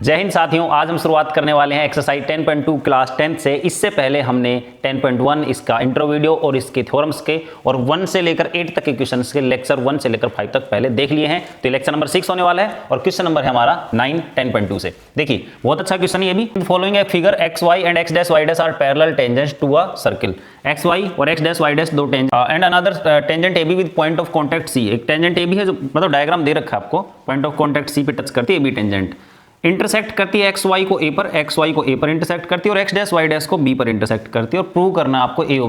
जय हिंद साथियों, आज हम शुरुआत करने वाले हैं एक्सरसाइज 10.2 क्लास 10 से। इससे पहले हमने 10.1 इसका इंट्रो वीडियो और इसके थ्योरम्स के और 1 से लेकर 8 तक के क्वेश्चंस के लेक्चर 1 से लेकर 5 तक पहले देख लिए हैं। तो ये लेक्चर नंबर 6 होने वाला है और क्वेश्चन नंबर है हमारा 9 10.2 से। देखिए बहुत अच्छा क्वेश्चन ये भी। Following a figure x y and x dash y dash are parallel tangents to a circle. X y और एक्स डैश वाई डैश दो tangent and another tangent a b with point of contact c. एक tangent a B है जो मतलब diagram दे रखा है आपको, point of contact सी पे टच करती है ए बी टेंजेंट, इंटरसेक्ट करती है एक्स वाई को ए पर, एक्स वाई को ए पर इंटरसेक्ट करती है और एक्स डैश वाई डैश को बी पर इंटरसेक्ट करती है। और प्रूव करना है आपको ए ओ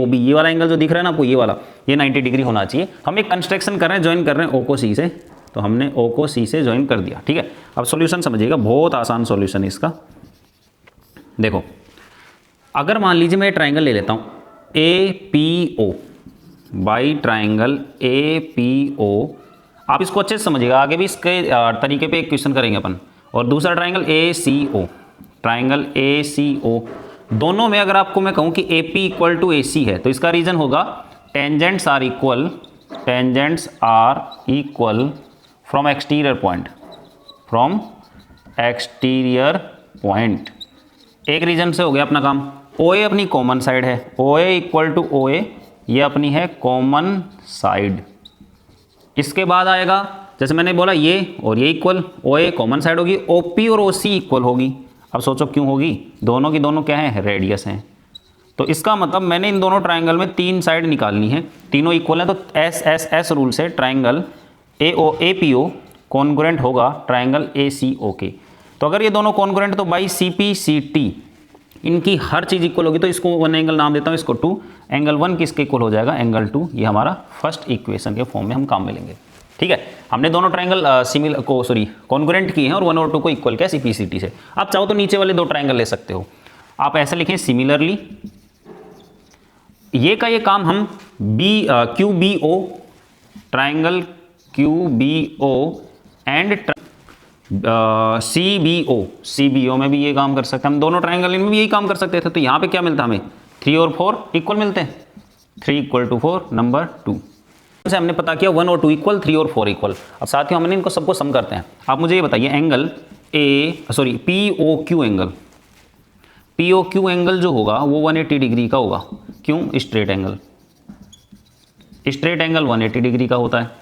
बी ये वाला एंगल जो दिख रहा है ना आपको, ये वाला, ये 90 डिग्री होना चाहिए। हम एक कंस्ट्रक्शन कर रहे हैं, ज्वाइन कर रहे हैं ओ को सी से, तो हमने ओ को सी से ज्वाइन कर दिया। ठीक है, अब सॉल्यूशन समझिएगा, बहुत आसान सॉल्यूशन है इसका। देखो अगर मान लीजिए मैं ट्राइंगल ले लेता हूँ A P O, by triangle A P O, आप इसको अच्छे से समझिएगा, आगे भी इसके तरीके पे एक क्वेश्चन करेंगे अपन। और दूसरा triangle A C O, triangle A C ओ, दोनों में अगर आपको मैं कहूँ कि A P equal to A C है तो इसका रीजन होगा tangents are equal from exterior point. एक रीजन से हो गया अपना काम। ओ ए अपनी कॉमन साइड है, ओ ए इक्वल टू ओ ए, ये अपनी है कॉमन साइड। इसके बाद आएगा जैसे मैंने बोला ये और ये इक्वल, ओ ए कॉमन साइड होगी, ओ पी और ओ सी इक्वल होगी। अब सोचो क्यों होगी, दोनों की दोनों क्या है, रेडियस हैं। तो इसका मतलब मैंने इन दोनों ट्राइंगल में 3 साइड निकालनी है, तीनों इक्वल है। तो एस एस एस रूल से triangle A P O congruent होगा ट्राइंगल ए सी ओ के। तो अगर ये दोनों कॉन्ग्रुएंट तो by C P C T इनकी हर चीज़ इक्वल होगी। तो इसको 1 एंगल नाम देता हूँ, इसको 2, एंगल 1 किसके इक्वल हो जाएगा, एंगल 2। ये हमारा फर्स्ट इक्वेशन के फॉर्म में हम काम में लेंगे। ठीक है, हमने दोनों ट्राइंगल कॉन्ग्रुएंट किए हैं और 1 और 2 को इक्वल किया सी पी सी टी से। आप चाहो तो नीचे वाले 2 ट्राइंगल ले सकते हो, आप ऐसे लिखें सिमिलरली। ये का ये काम हम Q B O, triangle Q B O and C B O में भी ये काम कर सकते हैं हम। दोनों ट्राइंगल इनमें भी यही काम कर सकते थे। तो यहाँ पे क्या मिलता हमें, 3 और 4 इक्वल मिलते हैं, 3 इक्वल टू 4 नंबर 2 से हमने पता किया 1 और 2 इक्वल, 3 और 4 इक्वल। अब साथियों हमने इनको सबको सम करते हैं। आप मुझे ये बताइए angle P O Q angle जो होगा वो 180 डिग्री का होगा। क्यों, स्ट्रेट एंगल 180 डिग्री का होता है।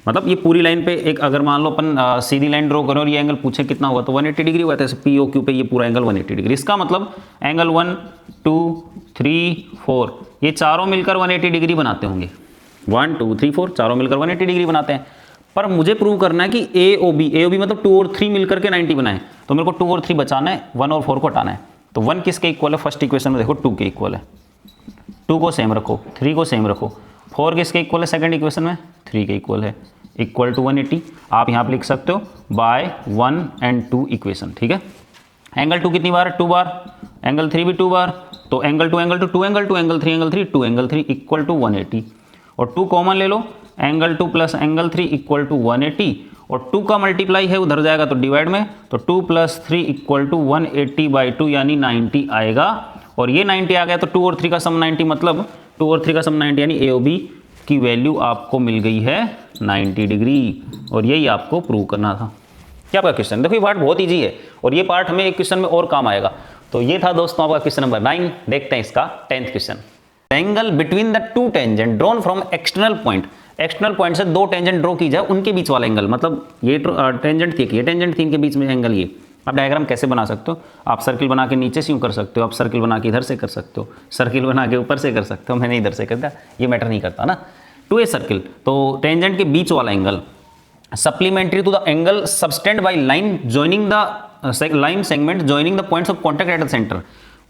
मतलब ये पूरी लाइन पे एक अगर मान लो अपन सीधी लाइन ड्रॉ करें और ये एंगल पूछे कितना होगा तो 180 डिग्री हुआ था। पी ओ क्यू पे ये पूरा एंगल 180 डिग्री। इसका मतलब एंगल 1 2 3 4 ये चारों मिलकर 180 डिग्री बनाते होंगे। 1 2 3 4 चारों मिलकर 180 डिग्री बनाते हैं। पर मुझे प्रूव करना है कि ए ओ बी मतलब 2 और 3 मिलकर के 90 बनाए। तो मेरे को 2 और 3 बचाना है, 1 और 4 को हटाना है। तो 1 किसके इक्वल है, फर्स्ट इक्वेशन में देखो 2 के इक्वल है, 2 को सेम रखो, 3 को सेम रखो। 4 किसके इक्वल है, सेकंड इक्वेशन में 3 के इक्वल है, इक्वल टू 180। आप यहाँ पे लिख सकते हो बाय 1 and 2 इक्वेशन। ठीक है, एंगल 2 कितनी बार, 2 बार, एंगल 3 भी 2 बार। तो angle 2 angle 2 2 angle 2 angle 3 angle 3 2 angle 3 equal to 180। और 2 कॉमन ले लो, angle 2 plus angle 3 equal to 180। और 2 का मल्टीप्लाई है उधर जाएगा तो डिवाइड में, तो 2 प्लस 3 इक्वल टू 180/2 यानी 90 आएगा। और ये 90 आ गया तो 2 और 3 का सम 90, मतलब 2 और 3 का सम 90 यानी ए ओ बी की वैल्यू आपको मिल गई है 90 डिग्री। और यही आपको प्रूव करना था। क्या आपका क्वेश्चन, देखो ये पार्ट बहुत इजी है और ये पार्ट हमें एक क्वेश्चन में और काम आएगा। तो ये था दोस्तों आपका क्वेश्चन नंबर 9। देखते हैं इसका 10th question. Angle between the 2 tangent drawn from external point से 2 टेंजेंट ड्रॉ की जाए, उनके बीच वाला एंगल, मतलब ये टेंजेंट थी, ये टेंजेंट थी, इनके बीच में एंगल ये। आप डायग्राम कैसे बना सकते हो, आप सर्किल बना के नीचे से यूँ कर सकते हो, आप सर्किल बना के इधर से कर सकते हो, सर्किल बना के ऊपर से कर सकते हो। मैंने इधर से कर दिया, ये मैटर नहीं करता ना। टू ए सर्किल, तो टेंजेंट के बीच वाला angle supplementary to the angle subtended by line joining the line segment joining the points of contact at the centre.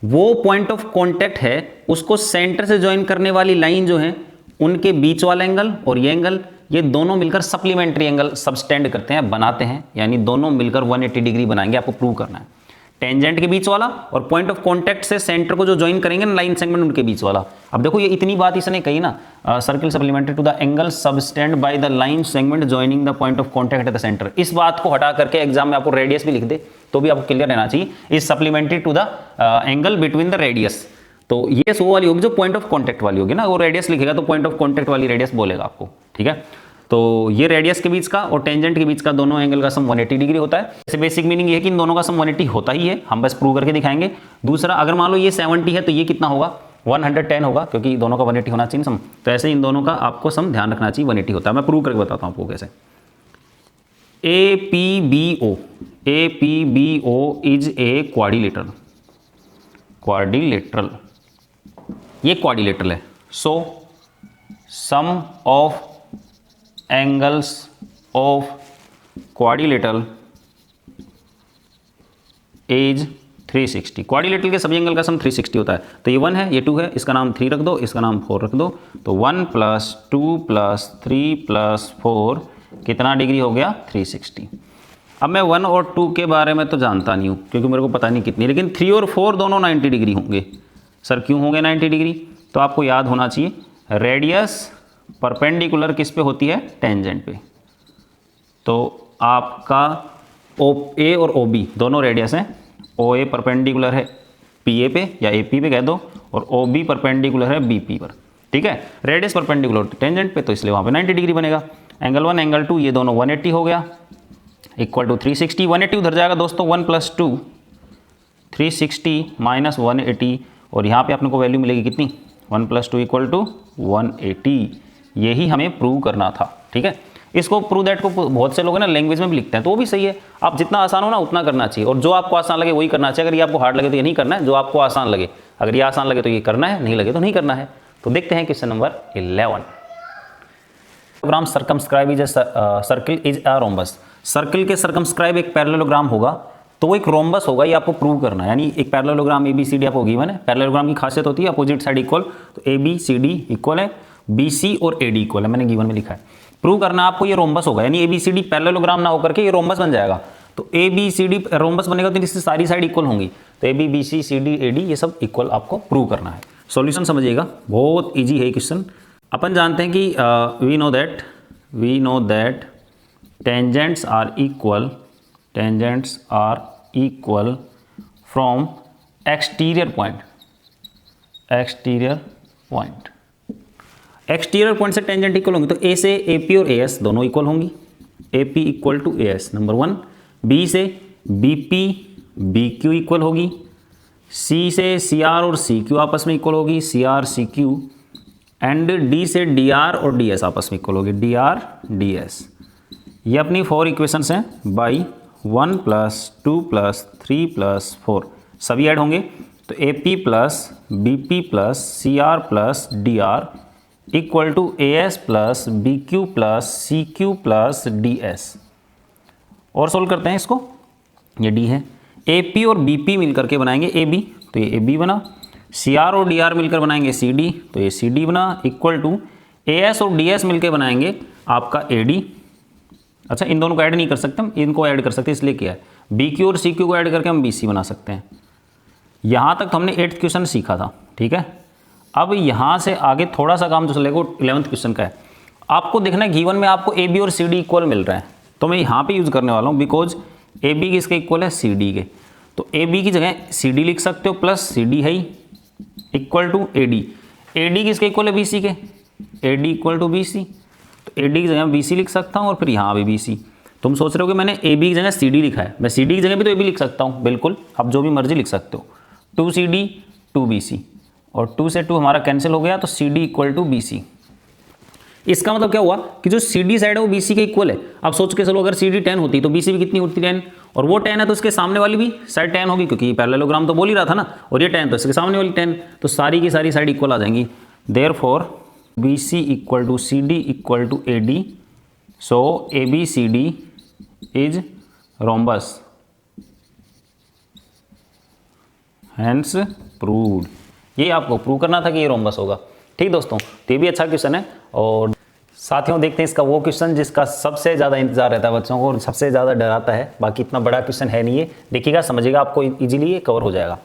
वो पॉइंट ऑफ कॉन्टैक्ट है, उसको सेंटर से ज्वाइन करने वाली लाइन जो है उनके बीच वाला एंगल और ये एंगल, ये दोनों मिलकर सप्लीमेंट्री एंगल सबटेंड करते हैं, बनाते हैं, यानी दोनों मिलकर 180 डिग्री बनाएंगे। आपको प्रूव करना है टेंजेंट के बीच वाला और पॉइंट ऑफ कॉन्टैक्ट से सेंटर को जो ज्वाइन करेंगे ना लाइन सेगमेंट, उनके बीच वाला। अब देखो ये इतनी बात इसने कही ना, circle supplementary to the angle subtended by the line segment joining the point of contact at the centre. इस बात को हटा करके एग्जाम में आपको रेडियस भी लिख दे तो भी आपको क्लियर रहना चाहिए, is supplementary to the angle between the radius. तो ये वो वाली होगी जो पॉइंट ऑफ कॉन्टैक्ट वाली होगी ना, वो रेडियस लिखेगा तो पॉइंट ऑफ कॉन्टैक्ट वाली रेडियस बोलेगा आपको। ठीक है, तो ये रेडियस के बीच का और टेंजेंट के बीच का दोनों एंगल का सम 180 डिग्री होता है। जैसे बेसिक मीनिंग ये है कि इन दोनों का सम 180 होता ही है, हम बस प्रूव करके दिखाएंगे। दूसरा, अगर मान लो ये 70 है तो ये कितना होगा, 110 होगा, क्योंकि दोनों का 180 होना चाहिए सम। तो ऐसे इन दोनों का आपको सम ध्यान रखना चाहिए, 180 होता है। मैं प्रूव करके बताता हूँ आपको कैसे। APBO इज ए क्वाड्रिलेटरल, ये क्वाड्रिलेटरल है। So sum of angles of quadrilateral is 360। Quadrilateral के सभी एंगल का सम 360 होता है। तो ये 1 है, ये 2 है, इसका नाम 3 रख दो, इसका नाम 4 रख दो। तो 1 + 2 + 3 + 4 कितना डिग्री हो गया, 360। अब मैं 1 और 2 के बारे में तो जानता नहीं हूँ क्योंकि मेरे को पता नहीं कितनी, लेकिन 3 और 4 दोनों 90 डिग्री होंगे। सर क्यों होंगे 90 डिग्री? तो आपको याद होना चाहिए रेडियस परपेंडिकुलर किस पे होती है, टेंजेंट पे। तो आपका ए और OB दोनों रेडियस हैं। OA परपेंडिकुलर है PA पे या AP पे कह दो, और OB परपेंडिकुलर है BP पर। ठीक है, रेडियस परपेंडिकुलर टेंजेंट पे, तो इसलिए वहाँ पे 90 डिग्री बनेगा। एंगल 1 एंगल 2 ये दोनों 180 हो गया, इक्वल टू 360। 180 उधर जाएगा दोस्तों, 1 + 2 360 - 180, और यहाँ पे अपने को वैल्यू मिलेगी कितनी, 1 + 2 = 180। यही हमें प्रूव करना था। ठीक है, इसको प्रूव दैट को बहुत से लोग ना लैंग्वेज में भी लिखते हैं, तो वो भी सही है। आप जितना आसान हो ना उतना करना चाहिए, और जो आपको आसान लगे वही करना चाहिए। अगर ये आपको हार्ड लगे तो ये नहीं करना है, जो आपको आसान लगे, अगर ये आसान लगे तो ये करना है, नहीं लगे तो नहीं करना है। तो देखते हैं question number 11। Parallelogram circumscribe is circle is a rhombus. Circle के सर्कमस्क्राइब एक पैरेललोग्राम होगा तो वो एक रोम्बस होगा, ये आपको प्रूव करना है। यानी एक पैरेललोग्राम ABCD आपको गिवन है। पैरेललोग्राम की खासियत होती है अपोजिट साइड इक्वल, तो ABCD इक्वल है, BC और AD इक्वल है, मैंने गिवन में लिखा है। प्रूव करना आपको ये रोम्बस होगा, यानी ABCD पैरेललोग्राम ना होकर के ये रोम्बस बन जाएगा। तो ABCD रोम्बस बनेगा तो इससे सारी साइड इक्वल होंगी, तो AB BC CD AD ये सब इक्वल आपको प्रूव करना है। सॉल्यूशन समझिएगा, बहुत ईजी है क्वेश्चन। अपन जानते हैं कि we know that tangents are equal from exterior point से टेंजेंट इक्वल होंगी। तो A से AP और AS दोनों इक्वल होंगी, AP = AS नंबर 1। B से BP BQ इक्वल होगी, C से CR और CQ आपस में इक्वल होगी, CR CQ, एंड D से DR और DS आपस में इक्वल होगी, DR DS। ये अपनी 4 इक्वेशंस हैं बाई 1 + 2 + 3 + 4 सभी ऐड होंगे। तो AP + BP + CR + DR equal to AS + BQ + CQ + DS। और सोल्व करते हैं इसको। ये D है, AP और BP मिलकर के बनाएंगे AB, तो ये AB बना। CR और DR मिलकर बनाएंगे CD, तो ये CD बना, इक्वल टू AS और DS मिलकर बनाएंगे आपका AD। अच्छा, इन दोनों को ऐड नहीं कर सकते हम, इनको ऐड कर सकते, इसलिए किया है। BQ और CQ को ऐड करके हम BC बना सकते हैं। यहाँ तक तो हमने 8th क्वेश्चन सीखा था। ठीक है, अब यहाँ से आगे थोड़ा सा काम जो चलेगा 11th क्वेश्चन का है। आपको देखना है गिवन में आपको AB और CD इक्वल मिल रहा है, तो मैं यहाँ पे यूज़ करने वाला हूँ, बिकॉज AB किसके इक्वल है, CD के। तो AB की जगह CD लिख सकते हो, प्लस CD है ही, इक्वल टू AD। AD किसके इक्वल है, BC के, AD इक्वल टू BC। तो AD की जगह BC लिख सकता हूँ और फिर यहाँ भी BC। तुम सोच रहे हो कि मैंने AB की जगह CD लिखा है, मैं CD की जगह भी तो AB लिख सकता हूँ, बिल्कुल, आप जो भी मर्जी लिख सकते हो। 2CD 2BC, और 2 से 2 हमारा कैंसिल हो गया, तो CD इक्वल टू BC। इसका मतलब क्या हुआ कि जो CD साइड है वो BC के इक्वल है। अब सोच के चलो, अगर CD 10 होती तो BC भी कितनी होती, 10, और वो 10 है तो इसके सामने वाली भी साइड 10 होगी, क्योंकि पैरेललोग्राम तो बोल ही रहा था ना, और ये 10 तो इसके सामने वाली 10, तो सारी की सारी साइड इक्वल आ जाएंगी। Therefore BC equal to CD equal to AD, so ABCD is rhombus, hence proved. ये आपको प्रूव करना था कि ये रोम्बस होगा। ठीक दोस्तों, तो ये भी अच्छा क्वेश्चन है। और साथियों देखते हैं इसका वो क्वेश्चन जिसका सबसे ज़्यादा इंतजार रहता है बच्चों को और सबसे ज़्यादा डराता है। बाकी इतना बड़ा क्वेश्चन है नहीं है, देखिएगा समझिएगा, आपको इजीली ये कवर हो जाएगा।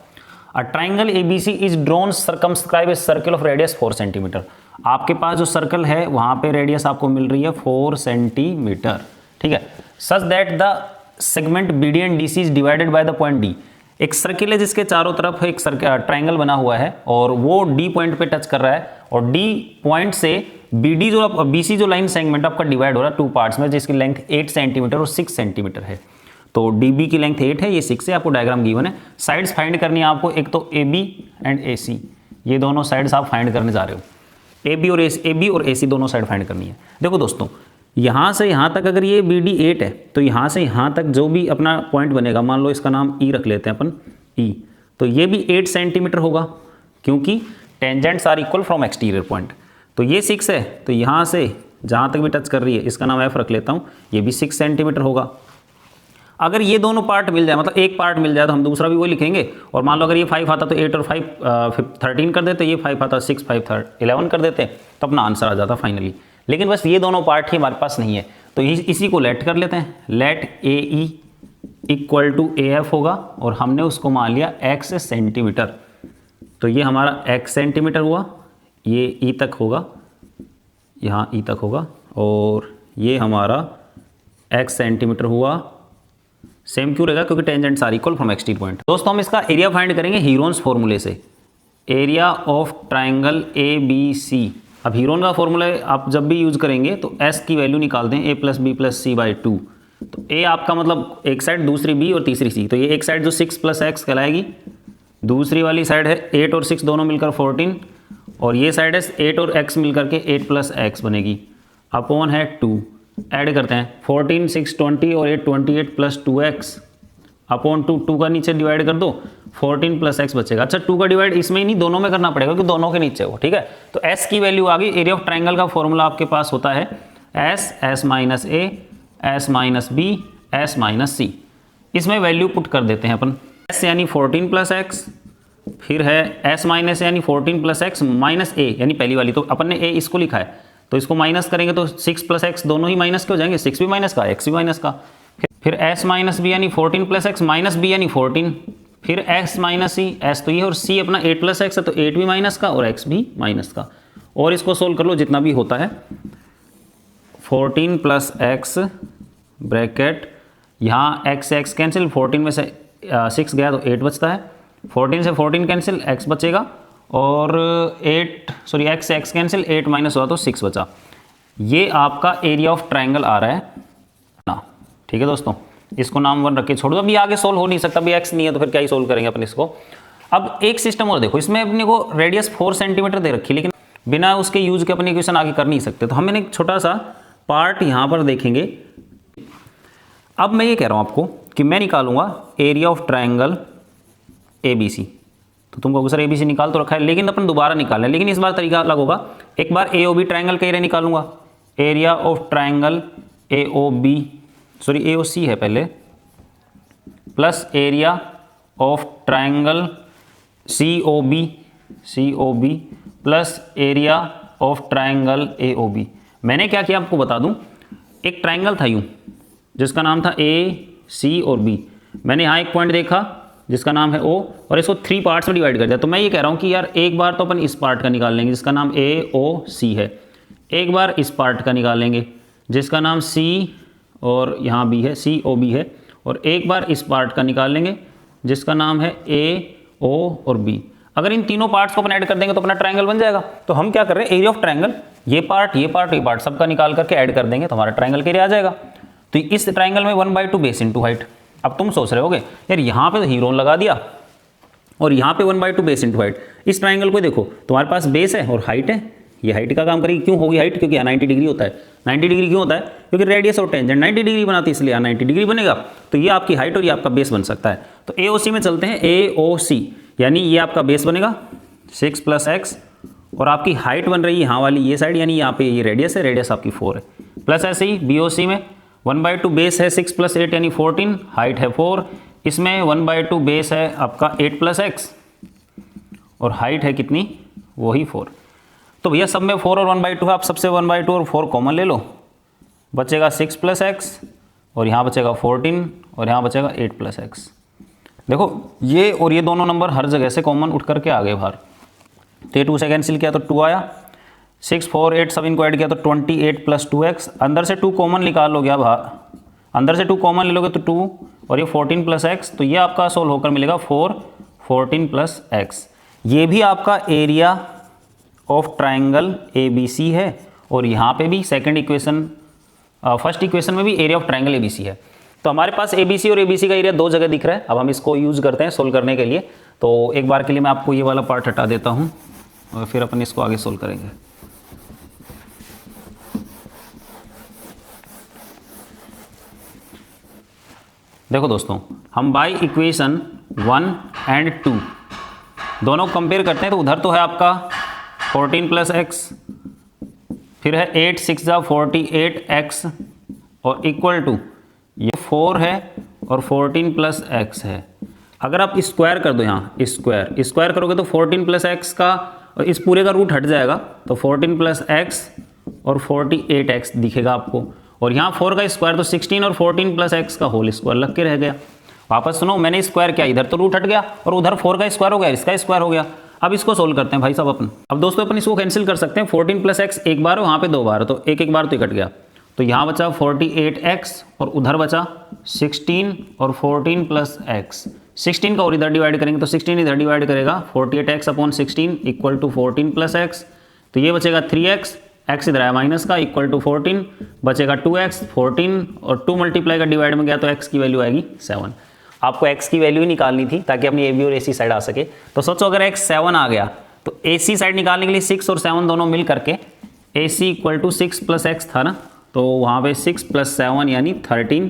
A triangle ABC is drawn circumscribe a circle of radius 4 centimetre. आपके पास जो सर्कल है वहाँ पे रेडियस आपको मिल रही है 4 सेंटीमीटर। ठीक है, such that the segment BD and DC is divided by the point D। एक सर्किल है जिसके चारों तरफ एक ट्राइंगल बना हुआ है और वो डी पॉइंट पे टच कर रहा है और डी पॉइंट से बीडी जो बीसी जो लाइन सेगमेंट आपका डिवाइड हो रहा है 2 पार्ट्स में, जिसकी लेंथ 8 सेंटीमीटर और 6 सेंटीमीटर है। तो डीबी की लेंथ 8 है, ये 6 है, आपको डायग्राम गिवन है। साइड्स फाइंड करनी है आपको, एक तो ए बी एंड ए सी, ये दोनों साइड्स आप फाइंड करने जा रहे हो। ए बी और ए सी दोनों साइड फाइंड करनी है। देखो दोस्तों, यहाँ से यहाँ तक अगर ये बी डी 8 है तो यहाँ से यहाँ तक जो भी अपना पॉइंट बनेगा, मान लो इसका नाम ई रख लेते हैं अपन, ई, तो ये भी 8 सेंटीमीटर होगा क्योंकि tangents are equal from exterior point. तो ये 6 है, तो यहाँ से जहाँ तक भी टच कर रही है इसका नाम एफ रख लेता हूँ, ये भी 6 सेंटीमीटर होगा। अगर ये दोनों पार्ट मिल जाए, मतलब एक पार्ट मिल जाए, तो हम दूसरा भी वो लिखेंगे। और मान लो अगर ये 5 आता तो 8 और 5 13 कर देते, ये 5 आता 6 5 11 कर देते, तो अपना आंसर आ जाता फाइनली। लेकिन बस ये दोनों पार्ट ही हमारे पास नहीं है, तो इसी को लेट कर लेते हैं। Let A E equal to A F होगा और हमने उसको मान लिया x सेंटीमीटर, तो ये हमारा x सेंटीमीटर हुआ, ये ई तक होगा, यहाँ ई तक होगा, और ये हमारा x सेंटीमीटर हुआ। सेम क्यों रहेगा? क्योंकि tangents are equal from exterior point. दोस्तों हम इसका एरिया फाइंड करेंगे हीरोन्स फॉर्मूले से, area of triangle A B C. अब हीरोन का फॉर्मूला आप जब भी यूज करेंगे तो s की वैल्यू निकाल दें, a plus B plus C by 2। तो a आपका मतलब एक साइड, दूसरी b और तीसरी c, तो ये एक साइड जो 6 प्लस एक्स कहलाएगी, दूसरी वाली साइड है 8 और 6 दोनों मिलकर 14, और ये साइड है 8 और x मिलकर के 8 प्लस एक्स बनेगी, अपॉन है 2। ऐड करते हैं 14 6 20 और 8 28 प्लस 2x अपॉन 2 का नीचे डिवाइड कर दो, 14 प्लस एक्स बचेगा। अच्छा 2 का डिवाइड इसमें ही नहीं, दोनों में करना पड़ेगा क्योंकि दोनों के नीचे हो, ठीक है। तो s की वैल्यू आ गई। एरिया ऑफ ट्राइंगल का फॉर्मूला आपके पास होता है s minus a, s minus b, s minus c. इसमें वैल्यू पुट कर देते हैं अपन, s यानी 14 प्लस एक्स, फिर है s माइनस यानी 14 प्लस एक्स माइनस ए यानी पहली वाली, तो अपन ने a इसको लिखा है, तो इसको माइनस करेंगे तो 6 प्लस एक्स दोनों ही माइनस के हो जाएंगे, 6 भी माइनस का x भी माइनस का। फिर s माइनस बी यानी 14 प्लस एक्स माइनस बी यानी 14, फिर x माइनस सी, s तो ये और c अपना 8 प्लस एक्स है तो 8 भी माइनस का और x भी माइनस का। और इसको सोल्व कर लो जितना भी होता है, 14 प्लस एक्स ब्रैकेट, यहाँ x से x कैंसिल, 14 में से 6 गया तो 8 बचता है, 14 से 14 कैंसिल, x बचेगा, और 8 x से x कैंसिल, 8 माइनस हुआ तो 6 बचा। ये आपका एरिया ऑफ ट्राइंगल आ रहा है ना, ठीक है दोस्तों। इसको नाम 1 रख के छोड़ दो, अभी आगे सोल्व हो नहीं सकता, अभी x नहीं है तो फिर क्या ही सोल्व करेंगे अपन इसको। अब एक सिस्टम और देखो, इसमें अपने को रेडियस 4 सेंटीमीटर दे रखी है, लेकिन बिना उसके यूज के अपनी इक्वेशन आगे कर नहीं सकते, तो हम एक छोटा सा पार्ट यहाँ पर देखेंगे। अब मैं ये कह रहा हूँ आपको कि मैं निकालूंगा area of triangle A B C, तो तुमको सर ए बी सी निकाल तो रखा है, लेकिन अपन दोबारा निकाल लें, लेकिन इस बार तरीका अलग होगा। एक बार ए ओ बी ट्राइंगल का एरिया निकालूंगा, area of triangle a o b, sorry a o c है पहले, plus area of triangle c o b plus area of triangle a o b. मैंने क्या किया आपको बता दूं, एक ट्राइंगल था यूं जिसका नाम था ए सी और बी, मैंने यहाँ एक पॉइंट देखा जिसका नाम है ओ, और इसको 3 पार्ट्स में डिवाइड कर दिया। तो मैं ये कह रहा हूँ कि यार एक बार तो अपन इस पार्ट का निकाल लेंगे जिसका नाम ए ओ सी है, एक बार इस पार्ट का निकाल लेंगे जिसका नाम सी और यहाँ बी है, सी ओ बी है, और एक बार इस पार्ट का निकाल लेंगे जिसका नाम है ए ओ और बी। अगर इन तीनों पार्ट्स को अपन ऐड कर देंगे तो अपना ट्राइंगल बन जाएगा। तो हम क्या कर रहे हैं, एरिया ऑफ ट्राइंगल ये पार्ट ये पार्ट ये पार्ट सबका निकाल करके ऐड कर देंगे तो हमारा ट्राइंगल का एरिया आ जाएगा। तो इस ट्राइंगल में 1/2 बेस इंटू हाइट। अब तुम सोच रहे होगे यार यहाँ पे तो हीरोन लगा दिया और यहाँ पे 1/2 बेस इंटू हाइट। इस ट्राइंगल को देखो, तुम्हारे पास बेस है और हाइट है, ये हाइट का काम करेगी। क्यों होगी हाइट? क्योंकि यहाँ 90 डिग्री होता है। 90 डिग्री क्यों होता है? क्योंकि रेडियस और टेंजेंट 90 डिग्री बनाती है, इसलिए यहाँ 90 डिग्री बनेगा। तो ये आपकी हाइट और ये आपका बेस बन सकता है। तो AOC में चलते हैं, AOC यानी ये आपका बेस बनेगा 6 + x, और आपकी हाइट बन रही है यहाँ वाली ये साइड, यानी यहाँ पे ये रेडियस है, रेडियस आपकी 4 है। प्लस ऐसे ही BOC में 1/2 बेस है 6 + 8 यानी 14, हाइट है 4। इसमें 1/2 बेस है आपका 8 + x और हाइट है कितनी? वही 4। तो भैया सब में 4 और 1/2 है, आप सबसे 1/2 और 4 कॉमन ले लो, बचेगा 6 + x और यहाँ बचेगा 14 और यहाँ बचेगा 8 + x। देखो ये और ये दोनों नंबर हर जगह से कॉमन उठ करके आ गए बाहर। तो ये 2 से कैंसिल किया तो 2 आया, 6 4 8 सब इनको ऐड किया तो 28 + 2x। अंदर से 2 कॉमन निकाल लो गया बाहर, अंदर से 2 कॉमन ले लोगे तो 2 और ये 14 प्लस एक्स, तो ये आपका सोल्व होकर मिलेगा 4 14 प्लस एक्स। ये भी आपका एरिया ऑफ ट्राइंगल ABC है और यहाँ पे भी सेकंड इक्वेशन फर्स्ट इक्वेशन में भी एरिया ऑफ ट्राइंगल ABC है। तो हमारे पास ABC और ABC का एरिया दो जगह दिख रहा है। अब हम इसको यूज़ करते हैं सोल्व करने के लिए। तो एक बार के लिए मैं आपको ये वाला पार्ट हटा देता हूँ और फिर अपन इसको आगे सोल्व करेंगे। देखो दोस्तों, हम बाय इक्वेशन 1 एंड 2 दोनों कंपेयर करते हैं। तो उधर तो है आपका 14 प्लस एक्स, फिर है 8 6 48 एक्स और इक्वल टू ये 4 है और 14 प्लस एक्स है। अगर आप स्क्वायर कर दो, यहाँ स्क्वायर करोगे तो 14 प्लस एक्स का और इस पूरे का रूट हट जाएगा, तो 14 प्लस एक्स और 48 एक्स दिखेगा आपको। और यहाँ 4 का स्क्वायर तो 16 और 14 प्लस एक्स का होल स्क्वायर लग के रह गया। वापस सुनो, मैंने स्क्वायर किया, इधर तो रूट हट गया और उधर 4 का स्क्वायर हो गया, इसका स्क्वायर हो गया। अब इसको सोल्व करते हैं भाई साहब अपन। अब दोस्तों अपन इसको कैंसिल कर सकते हैं। 14 प्लस एक्स एक बार, वहाँ पे 2 बार, तो एक बार तो कट गया। तो यहाँ बचा 48 एक्स और उधर बचा 16 और 14 प्लस एक्स। 16 का और इधर डिवाइड करेंगे तो 16 इधर डिवाइड करेगा, 48 X upon 16 equal to 14 plus X. तो ये बचेगा 3x, एक्स इधर आया माइनस का, इक्वल टू 14, बचेगा 2x, 14 और 2 मल्टीप्लाई का डिवाइड में गया तो x की वैल्यू आएगी 7। आपको x की वैल्यू ही निकालनी थी ताकि अपनी AB और AC साइड आ सके। तो सोचो अगर x 7 आ गया तो AC साइड निकालने के लिए 6 और 7 दोनों मिल करके AC equal to 6 plus X था ना, तो वहाँ पे 6 प्लस 7 यानी 13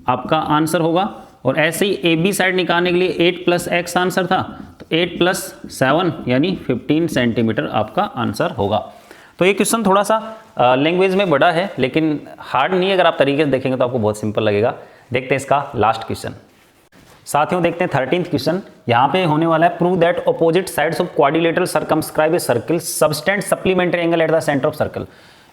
आपका आंसर होगा। और ऐसे ही AB साइड निकालने के लिए 8 प्लस एक्स आंसर था, तो 8 प्लस 7 यानी 15 सेंटीमीटर आपका आंसर होगा। तो ये क्वेश्चन थोड़ा सा लैंग्वेज में बड़ा है लेकिन हार्ड नहीं है। अगर आप तरीके से देखेंगे तो आपको बहुत सिंपल लगेगा। देखते हैं इसका लास्ट क्वेश्चन। साथियों देखते हैं 13th क्वेश्चन। यहाँ पे होने वाला है, prove that opposite sides of quadrilateral circumscribe a circle subtend supplementary angle eight the centre of circle.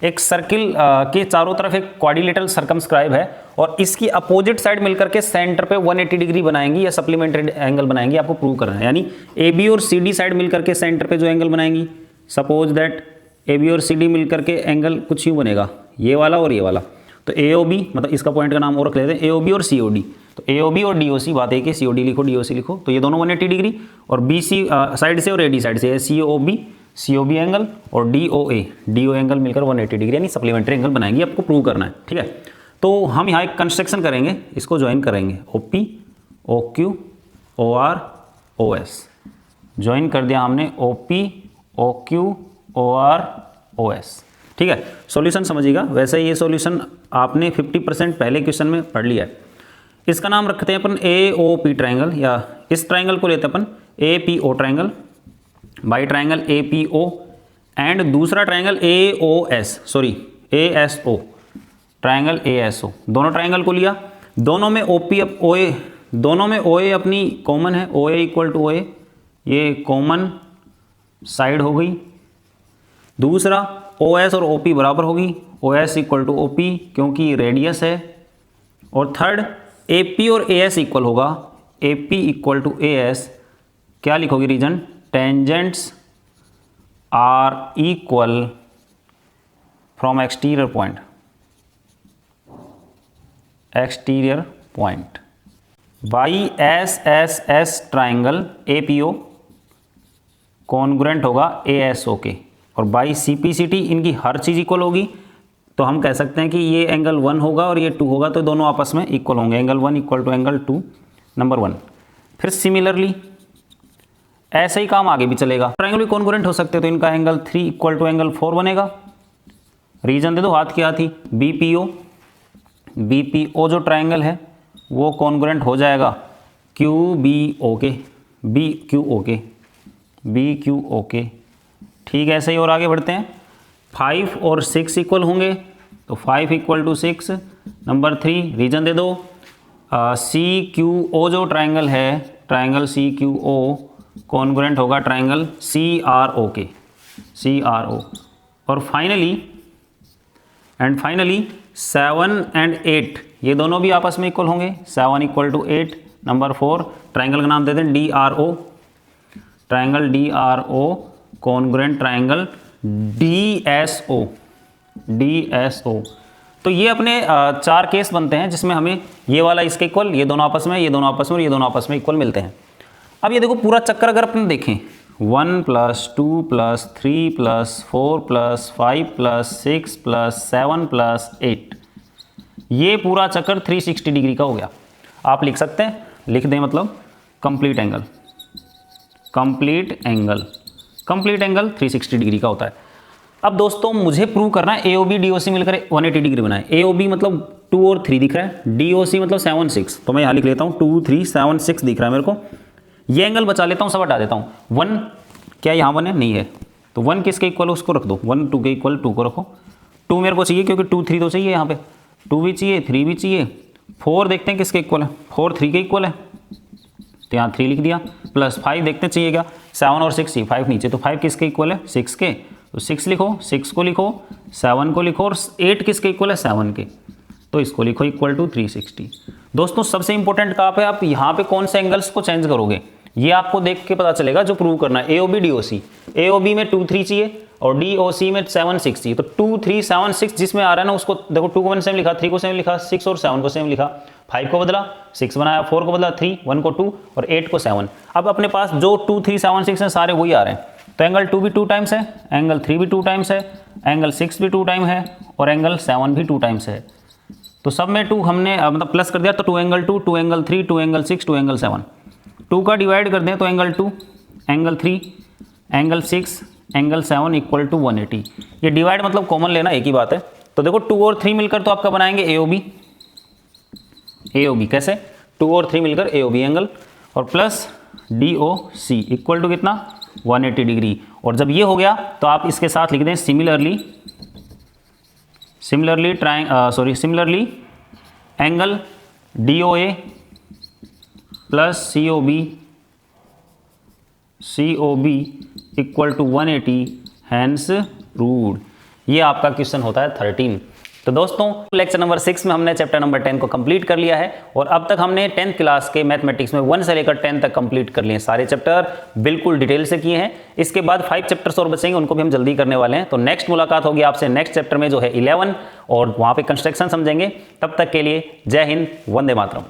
एक सर्किल के चारों तरफ एक क्वाड्रिलेटरल सर्कमस्क्राइब है और इसकी अपोजिट साइड मिलकर के सेंटर पे 180 डिग्री बनाएंगी या सप्लीमेंट्री एंगल बनाएंगी। आपको प्रूव करना है, यानी AB और CD साइड मिलकर के सेंटर पे जो एंगल बनाएंगी, सपोज दैट AB और CD मिलकर के एंगल कुछ यूँ बनेगा, ये वाला और ये वाला। तो AOB मतलब इसका पॉइंट का नाम और रख लेते हैं, AOB और COD। तो AOB और DOC बात है कि COD लिखो DOC लिखो, तो ये दोनों 180 डिग्री और BC साइड से और AD साइड से COB एंगल और DO एंगल मिलकर 180 डिग्री यानी सप्लीमेंट्री एंगल बनाएंगे। आपको प्रूव करना है, ठीक है। तो हम यहाँ एक कंस्ट्रक्शन करेंगे, इसको ज्वाइन करेंगे, OP OQ OR OS join कर दिया हमने, OP OQ OR OS, ठीक है। सॉल्यूशन समझिएगा, वैसे ये सॉल्यूशन आपने 50% पहले क्वेश्चन में पढ़ लिया है। इसका नाम रखते हैं अपन AOP ट्राइंगल, या इस ट्राइंगल को लेते हैं अपन APO triangle, by triangle APO and दूसरा ट्राइंगल ASO ट्राइंगल ASO। दोनों ट्राइंगल को लिया, दोनों में OA दोनों में OA अपनी कॉमन है, OA इक्वल टू OA, ये कॉमन साइड हो गई। दूसरा OS और OP बराबर होगी, OS इक्वल टू OP क्योंकि रेडियस है। और थर्ड AP और AS इक्वल होगा, AP इक्वल टू AS, क्या लिखोगे reason, tangents are equal from exterior point by SSS triangle APO congruent होगा ASO के, और बाई CPCT इनकी हर चीज़ इक्वल होगी। तो हम कह सकते हैं कि ये एंगल 1 होगा और ये 2 होगा, तो दोनों आपस में इक्वल होंगे, angle 1 equal to angle 2 number 1। फिर सिमिलरली ऐसे ही काम आगे भी चलेगा, ट्राइंगल भी कॉन्ग्रुएंट हो सकते हैं, तो इनका एंगल 3 इक्वल टू एंगल 4 बनेगा। रीजन दे दो, हाथ की थी BPO जो ट्राइंगल है वो कॉन्ग्रुएंट हो जाएगा QBO के, BQO के, ठीक है। ऐसे ही और आगे बढ़ते हैं, 5 और 6 इक्वल होंगे, तो 5 इक्वल टू 6 नंबर 3। रीजन दे दो, CQO जो ट्राइंगल है, ट्राइंगल CQO कॉन्ग्रुएंट होगा ट्राइंगल CRO के, CRO। और फाइनली 7 एंड 8 ये दोनों भी आपस में इक्वल होंगे, 7 इक्वल टू 8 नंबर 4। ट्राइंगल का नाम देते हैं DRO, triangle DRO congruent triangle DSO। तो ये अपने 4 केस बनते हैं जिसमें हमें ये वाला इसके इक्वल, ये दोनों आपस में, ये दोनों आपस में और ये दोनों आपस में इक्वल मिलते हैं। अब ये देखो पूरा चक्कर अगर अपन देखें 1 + 2 + 3 + 4 + 5 + 6 + 7 + 8, ये पूरा चक्कर 360 डिग्री का हो गया। आप लिख सकते हैं, लिख दें मतलब complete angle, complete angle 360 degree का होता है। अब दोस्तों मुझे प्रूव करना है AOB DOC मिलकर 180 डिग्री बनाए। AOB मतलब 2 और 3 दिख रहा है, DOC मतलब 7 6, तो मैं यहाँ लिख लेता हूँ 2 3 7 6 दिख रहा है मेरे को। ये एंगल बचा लेता हूँ, सब हटा देता हूँ। 1 क्या यहाँ 1 है? नहीं है, तो 1 किसके इक्वल है उसको रख दो, 1 2 के इक्वल 2 को रखो। 2 मेरे को चाहिए क्योंकि 2 3 तो चाहिए यहाँ पे, 2 भी चाहिए 3 भी चाहिए। 4 देखते हैं किसके इक्वल है, 4 3 के इक्वल है, तो यहाँ 3 लिख दिया। प्लस 5 देखते हैं चाहिए क्या, 7 और 6 5 नीचे, तो 5 किसके इक्वल है 6 के, तो 6 लिखो, 6 को लिखो, 7 को लिखो और 8 किसके इक्वल है 7 के, तो इसको लिखो इक्वल टू 360। दोस्तों सबसे इंपॉर्टेंट कहाँ पे, आप यहाँ पे कौन से एंगल्स को चेंज करोगे ये आपको देख के पता चलेगा जो प्रूव करना है। AOB DOC, AOB में 2 3 चाहिए और DOC में 7 6 चाहिए, तो 2 3 7 6 जिसमें आ रहा है ना उसको देखो, 2 को सेम लिखा, 3 को सेम लिखा, 6 और 7 को सेम लिखा, 5 को बदला 6 बनाया, 4 को बदला 3, 1 को 2 और 8 को 7। अब अपने पास जो 2 3 7 6 हैं सारे वही आ रहे हैं, तो एंगल 2 भी 2 टाइम्स है, एंगल 3 भी 2 टाइम्स है, एंगल 6 भी 2 टाइम है और एंगल 7 भी 2 टाइम्स है। तो सब में 2 हमने मतलब प्लस कर दिया, तो 2 एंगल 2, 2 एंगल 3, 2 एंगल 6, 2 एंगल 7। 2 का डिवाइड कर दें तो angle 2, angle 3, angle 6, angle 7 equal to 180। ये डिवाइड मतलब कॉमन लेना, एक ही बात है। तो देखो 2 और 3 मिलकर तो आपका बनाएंगे AOB कैसे, 2 और 3 मिलकर AOB एंगल, और प्लस DOC इक्वल टू कितना 180 डिग्री। और जब ये हो गया तो आप इसके साथ लिख दें सिमिलरली एंगल DOA प्लस COB equal to 180, hence proved. ये आपका क्वेश्चन होता है 13। तो दोस्तों लेक्चर नंबर 6 में हमने चैप्टर नंबर 10 को कंप्लीट कर लिया है और अब तक हमने 10th क्लास के मैथमेटिक्स में 1 से लेकर 10 तक कंप्लीट कर लिए हैं। सारे चैप्टर बिल्कुल डिटेल से किए हैं। इसके बाद 5 चैप्टर्स और बचेंगे, उनको भी हम जल्दी करने वाले हैं। तो नेक्स्ट मुलाकात होगी आपसे नेक्स्ट चैप्टर में जो है 11, और वहाँ पे कंस्ट्रक्शन समझेंगे। तब तक के लिए जय हिंद, वंदे मातरम।